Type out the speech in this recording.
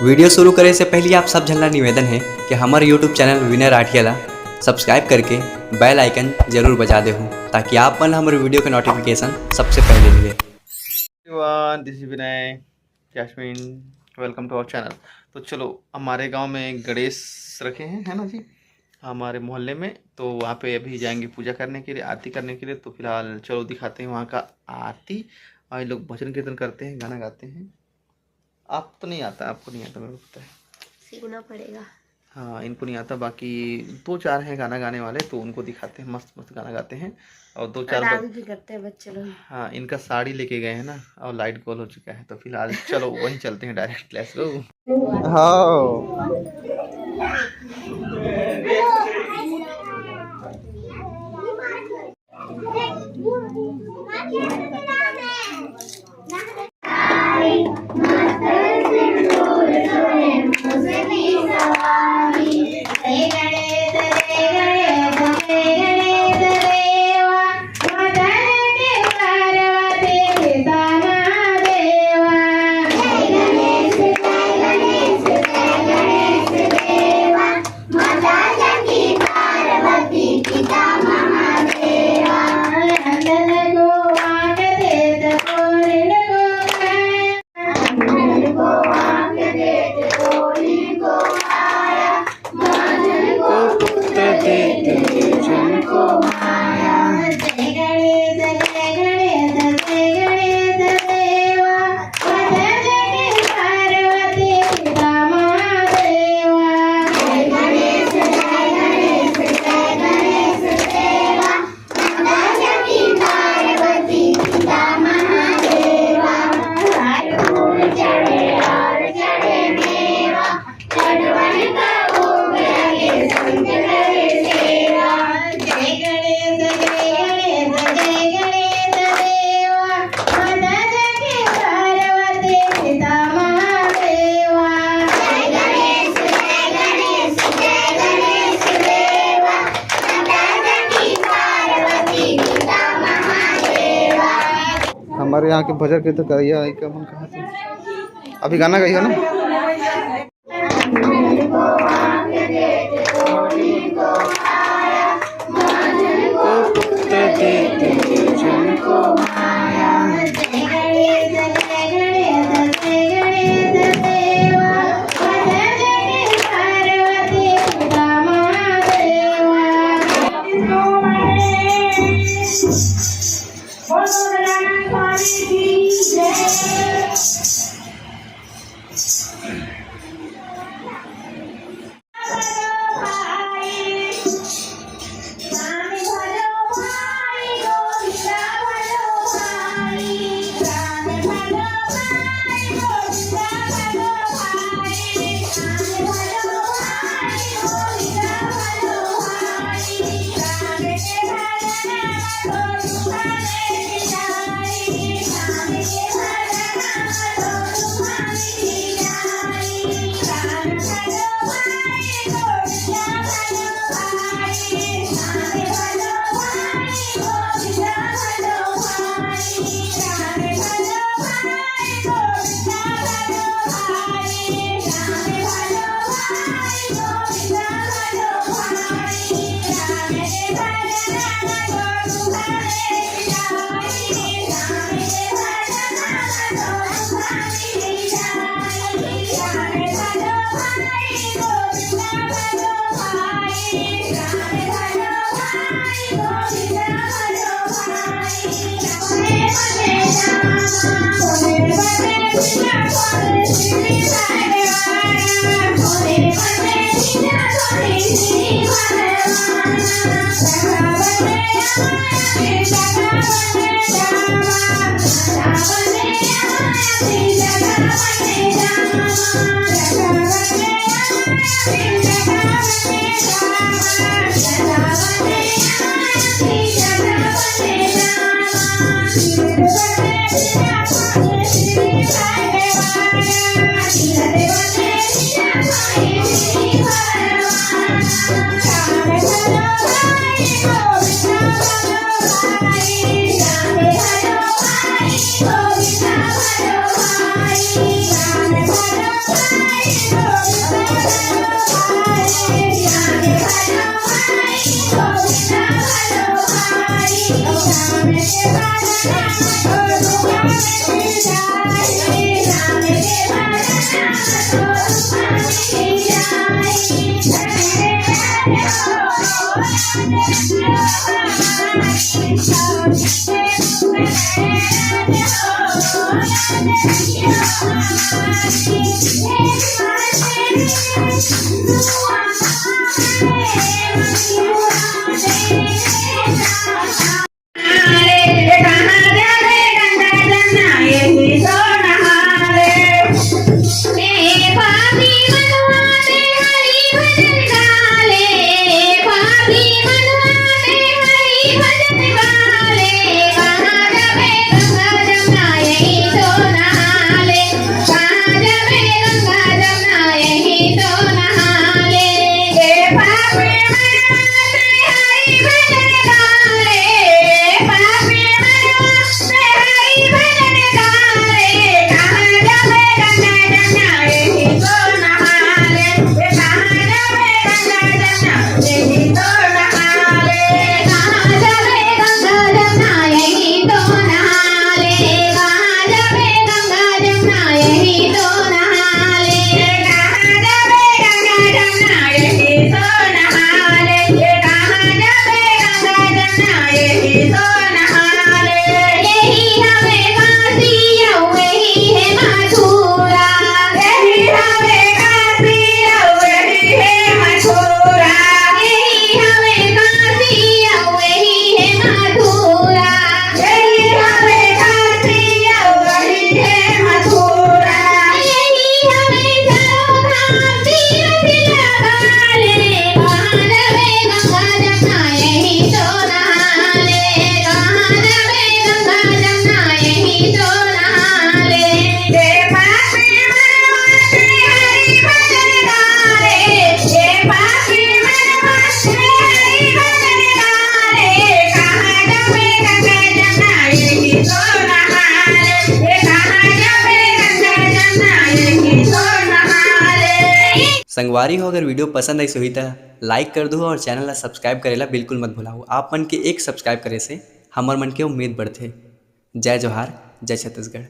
Video शुरू करे से पहले आप सब झल्ला निवेदन है कि हमारे यूट्यूब चैनल विनय राठियाला सब्सक्राइब करके बेल आइकन जरूर बजा दे हो ताकि आप मन हमारे वीडियो के नोटिफिकेशन सबसे पहले मिले। This is Vinay Jasmine, welcome to our channel. तो चलो, हमारे गांव में गणेश रखे हैं, है ना जी, हमारे मोहल्ले में। तो वहाँ पे अभी जाएंगे पूजा करने के लिए, आरती करने के लिए। तो फिलहाल चलो दिखाते हैं वहाँ का आरती। और ये लोग भजन कीर्तन करते हैं, गाना गाते हैं। आप तो नहीं आता, आपको नहीं आता, मेरे को पता है, सीखना पड़ेगा। हाँ, इनको नहीं आता। बाकी दो चार हैं गाना गाने वाले, तो उनको दिखाते हैं, मस्त मस्त गाना गाते हैं। और दो चार डांस भी करते हैं बच्चे लोग। हाँ, इनका साड़ी लेके गए हैं ना, और लाइट गोल हो चुका है। तो फिलहाल चलो वहीं चलते हैं डायरेक्ट, लेट्स गो। हाँ, हमारे यहाँ के भजन कीर्तन करिए। क्या मन कहाँ से अभी गाना गाइए ना। संगवारी हो, अगर वीडियो पसंद आई हुई तो लाइक कर दो और चैनल ला सब्सक्राइब करेला बिल्कुल मत भुलाओ। आप मन के एक सब्सक्राइब करे से हमर मन के उम्मीद बढ़थे। जय जोहार, जय छत्तीसगढ़।